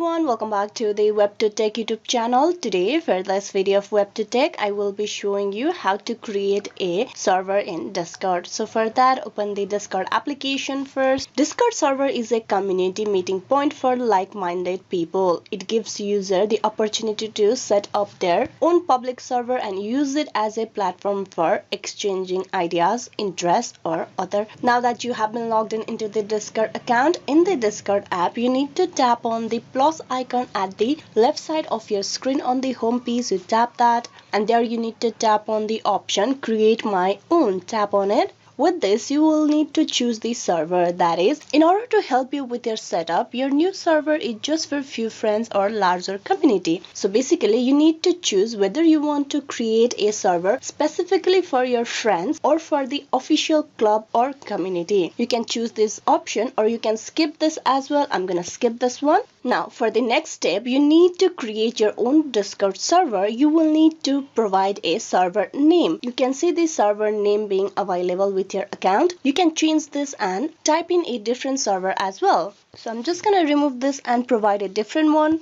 everyone, welcome back to the WebToTech YouTube channel. Today for this video of WebToTech, I will be showing you how to create a server in Discord. So for that, open the Discord application first. Discord server is a community meeting point for like-minded people. It gives user the opportunity to set up their own public server and use it as a platform for exchanging ideas, interests or other. Now that you have been logged in into the Discord account, in the Discord app, you need to tap on the plus icon at the left side of your screen on the home page. You tap that and there you need to tap on the option create my own. Tap on it. With this, you will need to choose the server. That is, in order to help you with your setup, your new server is just for few friends or larger community. So basically, you need to choose whether you want to create a server specifically for your friends or for the official club or community. You can choose this option or you can skip this as well. I'm gonna skip this one. Now, for the next step, you need to create your own Discord server. You will need to provide a server name. You can see the server name being available with your account. You can change this and type in a different server as well. So I'm just gonna remove this and provide a different one.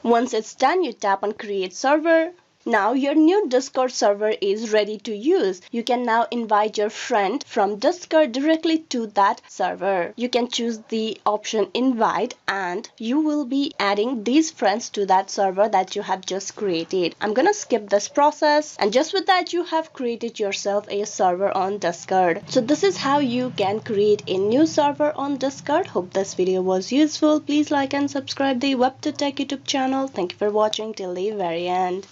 Once it's done, you tap on create server. Now your new Discord server is ready to use. You can now invite your friend from Discord directly to that server. You can choose the option invite and you will be adding these friends to that server that you have just created. I'm gonna skip this process, and just with that you have created yourself a server on Discord. So this is how you can create a new server on Discord. Hope this video was useful. Please like and subscribe the WebToTech YouTube channel. Thank you for watching till the very end.